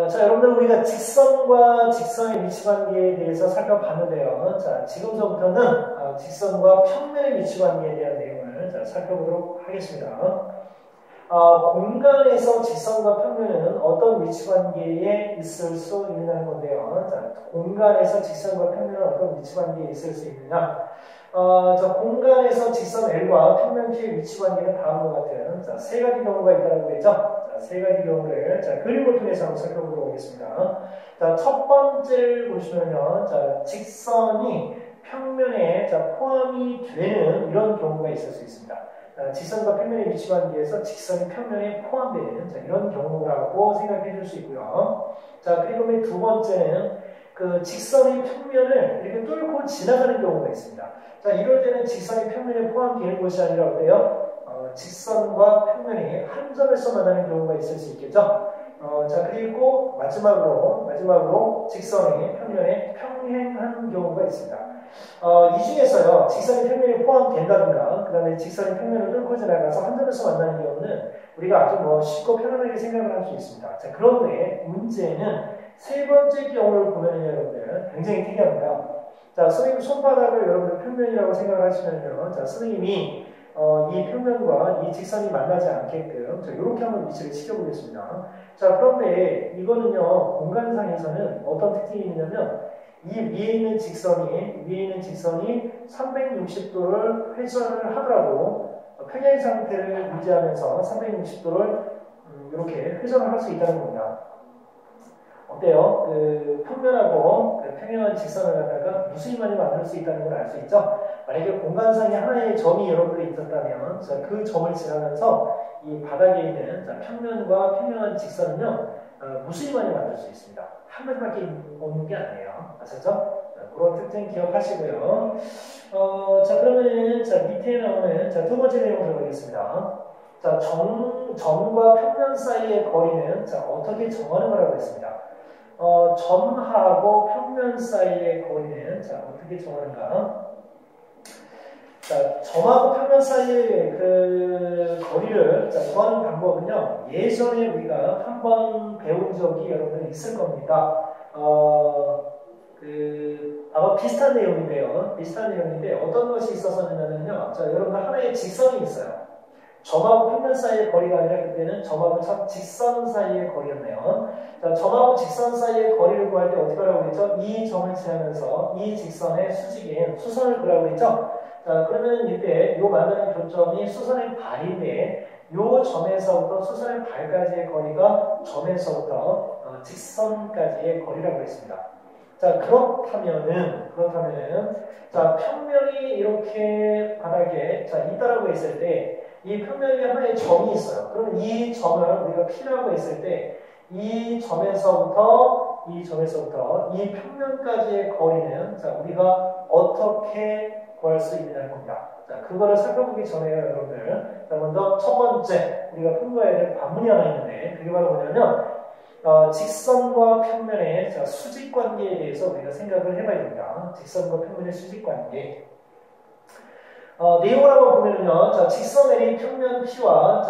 자, 여러분들 우리가 직선과 직선의 위치관계에 대해서 살펴봤는데요. 자, 지금서부터는 직선과 평면의 위치관계에 대한 내용을 살펴보도록 하겠습니다. 공간에서 직선과 평면은 어떤 위치관계에 있을 수 있느냐는 건데요. 자, 공간에서 직선과 평면은 어떤 위치관계에 있을 수 있느냐? 자, 공간에서 직선 L과 평면 P의 위치관계는 다음과 같은 세 가지 경우가 있다고 했죠. 자, 세 가지 경우를 그림을 통해서 한번 살펴보도록 하겠습니다. 자, 첫 번째를 보시면요. 자, 직선이 평면에 포함이 되는 이런 경우가 있을 수 있습니다. 직선과 평면의 위치관계에서 직선이 평면에 포함되는 이런 경우라고 생각해 줄 수 있고요. 자, 그리고 두 번째는 그 직선의 평면을 이렇게 뚫고 지나가는 경우가 있습니다. 자, 이럴 때는 직선이 평면에 포함되는 것이 아니라 어때요? 직선과 평면이 한 점에서 만나는 경우가 있을 수 있겠죠. 자, 그리고 마지막으로 직선이 평면에 평행하는 경우가 있습니다. 이 중에서요, 직선이 평면에 포함된다든가, 그 다음에 직선이 평면을 뚫고 지나가서 한 점에서 만나는 경우는 우리가 아주 쉽고 편안하게 생각을 할 수 있습니다. 자, 그런데 문제는 세 번째 경우를 보면은 여러분들 굉장히 특이합니다. 자, 선생님 손바닥을 여러분들 평면이라고 생각을 하시면요. 자, 선생님이 이 평면과 이 직선이 만나지 않게끔 이렇게 한번 위치를 시켜보겠습니다. 자, 그런데 이거는요, 공간상에서는 어떤 특징이 있냐면 이 위에 있는 직선이 360도를 회전을 하더라도 평행 상태를 유지하면서 360도를 이렇게 회전을 할 수 있다는 겁니다. 어때요? 그 평면하고 평행한 직선을 갖다가 무수히많이 만들 수 있다는 걸 알 수 있죠? 만약에 공간상에 하나의 점이 여러분들이 있었다면 그 점을 지나면서 이 바닥에 있는 평면과 평행한 직선은요, 무수히많이 만들 수 있습니다. 한 가지밖에 없는 게 아니에요. 아셨죠? 그런 특징 기억하시고요. 자, 그러면 밑에 나오는 두 번째 내용 들어가겠습니다. 자, 점과 평면 사이의 거리는 어떻게 정하는 거라고 했습니다. 점하고 평면 사이의 거리는 어떻게 정하는가? 자, 점하고 평면 사이의 그 거리를 구하는 방법은요, 예전에 우리가 한번 배운 적이 여러분들 있을 겁니다. 아마 비슷한 내용인데 어떤 것이 있었었냐면요, 자, 여러분들 하나의 직선이 있어요. 점하고 평면 사이의 거리가 아니라 그때는 점하고 직선 사이의 거리였네요. 자, 점하고 직선 사이의 거리를 구할 때 어떻게 하라고 했죠? 이 점을 지나면서 이 직선의 수직인 수선을 그라고 했죠? 자, 그러면 이때 요 만나는 교점이 수선의 발인데 요 점에서부터 수선의 발까지의 거리가 점에서부터 직선까지의 거리라고 했습니다. 자, 그렇다면은 자, 평면이 이렇게 바닥에 있다라고 했을 때 이 평면 위에 하나의 점이 있어요. 그러면 이 점을 우리가 P라고 했을 때 이 점에서부터 이 평면까지의 거리는 우리가 어떻게 구할 수 있느냐는 겁니다. 자, 그거를 살펴보기 전에요, 여러분들. 자, 먼저 첫 번째 우리가 공부해야 될 관문이 하나 있는데 그게 바로 뭐냐면 직선과 평면의 수직관계에 대해서 우리가 생각을 해봐야 됩니다. 직선과 평면의 수직관계. 내용을 한번 보면은요, 자, 직선 L이 평면 P와,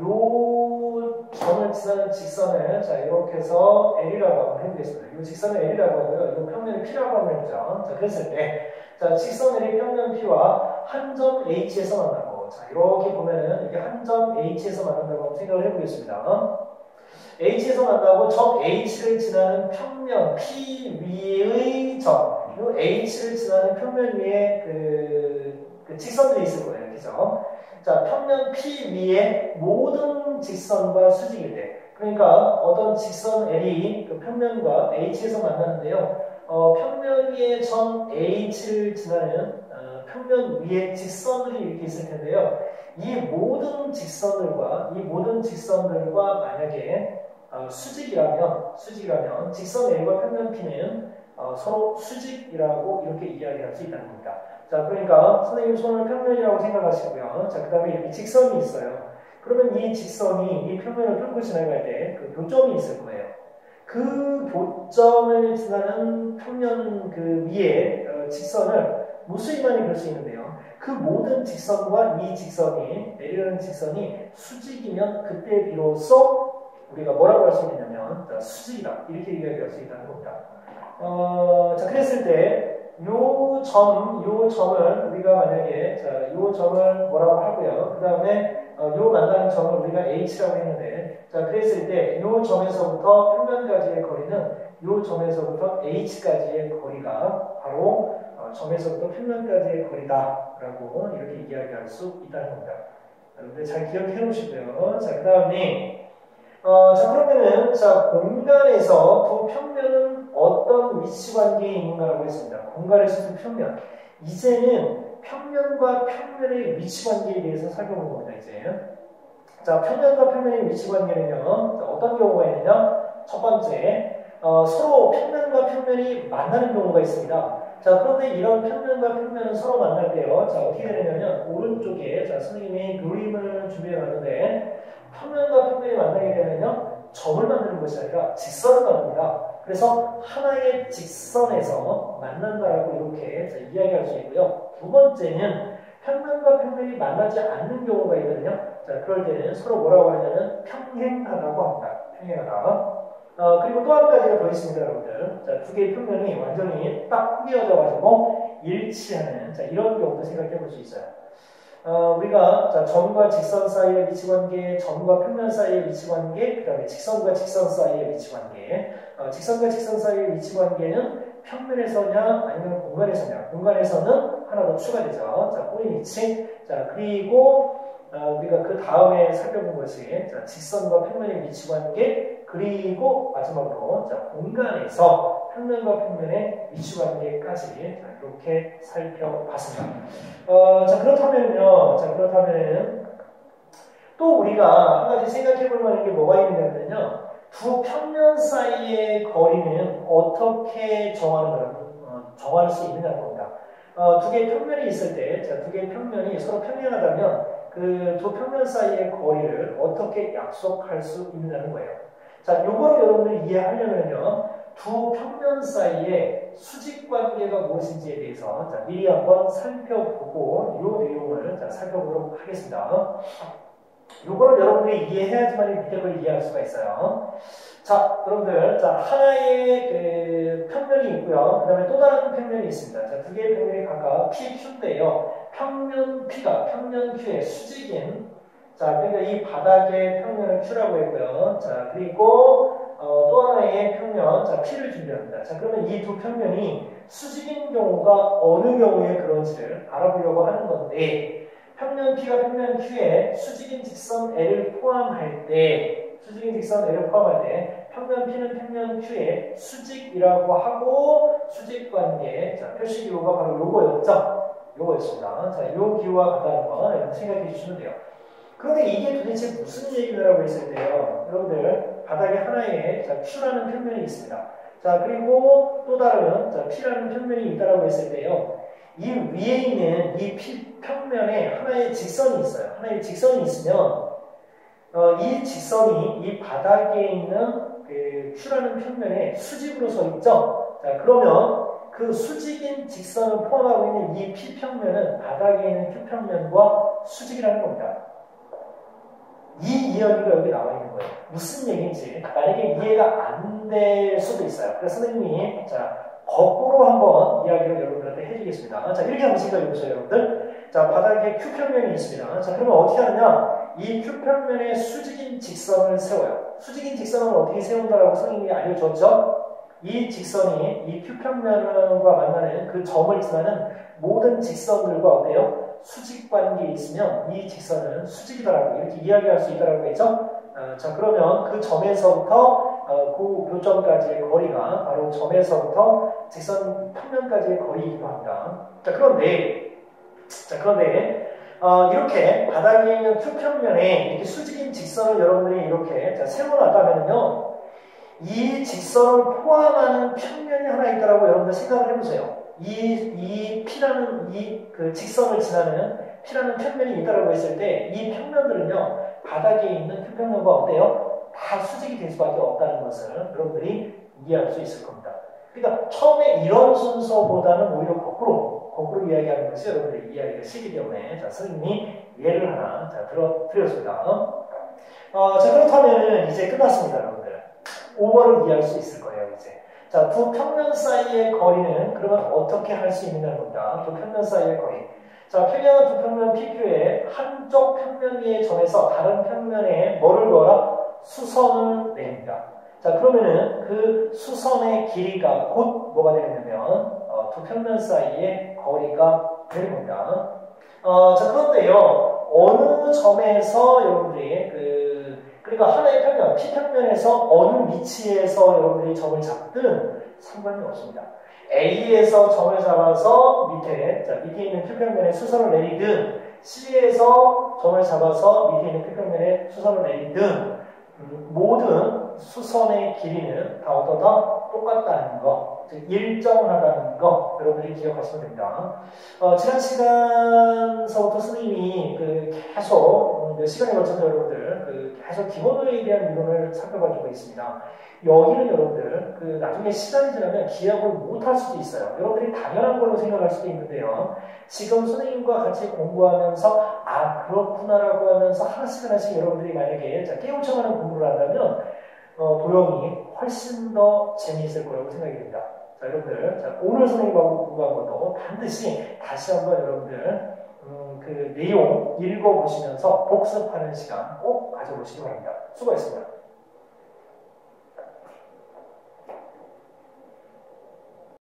요 점을 지나는 직선을, 이렇게 해서 L이라고 한번 해보겠습니다. 이 직선을 L이라고 하고요, 이 평면을 P라고 하면 되죠. 자, 그랬을 때, 자, 직선 L이 평면 P와 한 점 H에서 만나고, 자, 이렇게 보면은 이게 한 점 H에서 만난다고 한번 생각을 해보겠습니다. H에서 만나고 점 H를 지나는 평면 P 위의 점, 이 H를 지나는 평면 위에 그 직선들이 있을 거예요. 그죠? 자, 평면 P 위에 모든 직선과 수직일 때, 그러니까 어떤 직선 L이 그 평면과 H에서 만나는데요. 평면 위에 점 H를 지나는 평면 위에 직선들이 이렇게 있을 텐데요. 이 모든 직선들과 만약에 수직이라면 직선 L과 평면 P는 서로 수직이라고 이렇게 이야기할 수 있다는 겁니다. 자, 그러니까 선생님 손을 평면이라고 생각하시고요. 자, 그 다음에 이렇게 직선이 있어요. 그러면 이 직선이 이 평면을 뚫고 지나갈 때 그 교점이 있을 거예요. 그 교점을 지나는 평면 그 위에 직선을 무수히 많이 그릴 수 있는데요. 그 모든 직선과 이 직선이, L이라는 직선이 수직이면 그때 비로소 우리가 뭐라고 할 수 있느냐면 자, 수직이다 이렇게 이야기할 수 있다는 겁니다. 자 그랬을 때 요 점을 우리가 만약에 자, 요 점을 뭐라고 하고요. 그 다음에 요 만나는 점을 우리가 H라고 했는데 자 그랬을 때 요 점에서부터 평면까지의 거리는 요 점에서부터 H까지의 거리가 바로 점에서부터 평면까지의 거리다라고 이렇게 이야기할 수 있다는 겁니다. 여러분들 잘 기억해 놓으시고요. 자, 그 다음에 자 그러면은 자 공간에서 두 평면은 어떤 위치 관계에 있는가라고 했습니다. 공간에서 두 평면. 이제는 평면과 평면의 위치 관계에 대해서 살펴본 겁니다. 이제 자 평면과 평면의 위치 관계는요 어떤 경우가 있느냐? 첫 번째 서로 평면과 평면이 만나는 경우가 있습니다. 자 그런데 이런 평면과 평면은 서로 만날 때요. 자 어떻게 되냐면 오른쪽에 자 선생님이 그림을 준비해 놨는데 평면과 평면이 만나게 되면요 점을 만드는 것이 아니라 직선을 만듭니다. 그래서 하나의 직선에서 만난다라고 이렇게 자, 이야기할 수 있고요. 두 번째는 평면과 평면이 만나지 않는 경우가 있거든요. 자 그럴 때는 서로 뭐라고 하냐면 평행하다고 합니다. 평행하다. 그리고 또 한 가지가 더 있습니다, 여러분들. 자, 두 개의 평면이 완전히 딱 구겨져가지고 일치하는 자, 이런 경우도 생각해 볼 수 있어요. 우리가 자, 점과 직선 사이의 위치 관계, 점과 평면 사이의 위치 관계, 그 다음에 직선과 직선 사이의 위치 관계. 직선과 직선 사이의 위치 관계는 평면에서냐 아니면 공간에서냐. 공간에서는 하나 더 추가되죠. 자, 꼬인 위치. 자, 그리고 우리가 그 다음에 살펴본 것이 자, 직선과 평면의 위치 관계. 그리고 마지막으로 자, 공간에서 평면과 평면의 위치 관계까지 자, 이렇게 살펴봤습니다. 자 그렇다면요. 자 그렇다면 또 우리가 한 가지 생각해볼 만한 게 뭐가 있냐면요. 두 평면 사이의 거리는 어떻게 정할 수 있느냐는 겁니다. 두 개의 평면이 있을 때, 자, 두 개의 평면이 서로 평행하다면 그 두 평면 사이의 거리를 어떻게 약속할 수 있느냐는 거예요. 자, 요거를 여러분들이 이해하려면요. 두 평면 사이의 수직 관계가 무엇인지에 대해서 자, 미리 한번 살펴보고 요 내용을 자, 살펴보도록 하겠습니다. 요거를 여러분들이 이해해야지만 이 밑에 걸 이해할 수가 있어요. 자, 여러분들, 자, 하나의 그 평면이 있고요. 그 다음에 또 다른 평면이 있습니다. 자, 두 개의 평면이 각각 PQ인데요. 평면 P가 평면 Q의 수직인 자, 그러니까 이 바닥의 평면을 Q라고 했고요. 자, 그리고 또 하나의 평면, 자, P를 준비합니다. 자, 그러면 이 두 평면이 수직인 경우가 어느 경우에 그런지를 알아보려고 하는 건데, 평면 P가 평면 Q에 수직인 직선 L을 포함할 때, 평면 P는 평면 Q에 수직이라고 하고, 수직 관계, 자, 표시 기호가 바로 요거였죠? 요거였습니다. 자, 요 기호와 같다는 거 여러분 생각해 주시면 돼요. 그런데 이게 도대체 무슨 얘기냐라고 했을 때요. 여러분들 바닥에 하나의 자, Q라는 평면이 있습니다. 자 그리고 또 다른 자, P라는 평면이 있다라고 했을 때요. 이 위에 있는 이 P 평면에 하나의 직선이 있어요. 하나의 직선이 있으면 이 직선이 이 바닥에 있는 그 Q라는 평면에 수직으로 서 있죠. 자 그러면 그 수직인 직선을 포함하고 있는 이 P 평면은 바닥에 있는 Q 평면과 수직이라는 겁니다. 이 이야기가 여기 나와 있는 거예요. 무슨 얘기인지 만약에 이해가 안 될 수도 있어요. 그래서 선생님이 자 거꾸로 한번 이야기를 여러분들한테 해주겠습니다. 자 이렇게 한번 생각해 보세요, 여러분들. 자 바닥에 Q평면이 있습니다. 자 그러면 어떻게 하느냐? 이 Q평면에 수직인 직선을 세워요. 수직인 직선은 어떻게 세운다라고 선생님이 알려줬죠? 이 직선이 이 Q평면과 만나는 그 점을 지나는 모든 직선들과 어때요? 수직 관계에 있으면 이 직선은 수직이다라고 이렇게 이야기할 수 있다라고 했죠? 자 그러면 그 점에서부터 그 교점까지의 거리가 바로 점에서부터 직선 평면까지의 거리이기도 합니다. 자 그런데 이렇게 바닥에 있는 Q평면에 이렇게 수직인 직선을 여러분들이 이렇게 자, 세워놨다면요, 이 직선을 포함하는 평면이 하나 있다라고 여러분들 생각을 해보세요. 이 P라는 그 직선을 지나는 P라는 평면이 있다라고 했을 때 이 평면들은요 바닥에 있는 Q평면과 어때요? 다 수직이 될 수밖에 없다는 것을 여러분들이 이해할 수 있을 겁니다. 그러니까 처음에 이런 순서보다는 오히려 거꾸로 이야기하는 것이 여러분들이 이해하기가 쉽기 때문에 자 선생님이 예를 하나 자 드렸습니다. 자, 그렇다면 이제 끝났습니다, 여러분들. 5번을 이해할 수 있을 거예요, 이제. 자, 두 평면 사이의 거리는 그러면 어떻게 할 수 있느냐는 겁니다. 두 평면 사이의 거리. 자, 평면한 두 평면 PQ에 한쪽 평면 위의 점에서 다른 평면에 뭐를 넣어라? 수선을 내립니다. 자, 그러면은 그 수선의 길이가 곧 뭐가 되냐면 두 평면 사이의 거리가 되는 겁니다. 자, 그런데요, 어느 점에서 여러분들이 그러니까 하나의 평면, P평면에서 어느 위치에서 여러분들이 점을 잡든 상관이 없습니다. A에서 점을 잡아서 밑에 있는 Q평면에 수선을 내리든 C에서 점을 잡아서 밑에 있는 Q평면에 수선을 내리든 모든 수선의 길이는 다 어떠다? 똑같다는 거, 즉 일정하다는 거 여러분들이 기억하시면 됩니다. 지난 시간서부터 선생님이 계속 몇 시간에 걸쳐서 여러분들 계속 기본론에 대한 이론을 살펴가지고 있습니다. 여기는 여러분들 나중에 시간이 지나면 기억을 못할 수도 있어요. 여러분들이 당연한 걸로 생각할 수도 있는데요. 지금 선생님과 같이 공부하면서 그렇구나라고 하면서 하나씩 여러분들이 만약에 깨우쳐가는 공부를 한다면 도형이 훨씬 더 재미있을 거라고 생각이 됩니다. 자, 여러분들, 오늘 선생님하고 공부한 것도 반드시 다시 한번 여러분들 그 내용 읽어보시면서 복습하는 시간 꼭 가져보시기 바랍니다. 수고했습니다.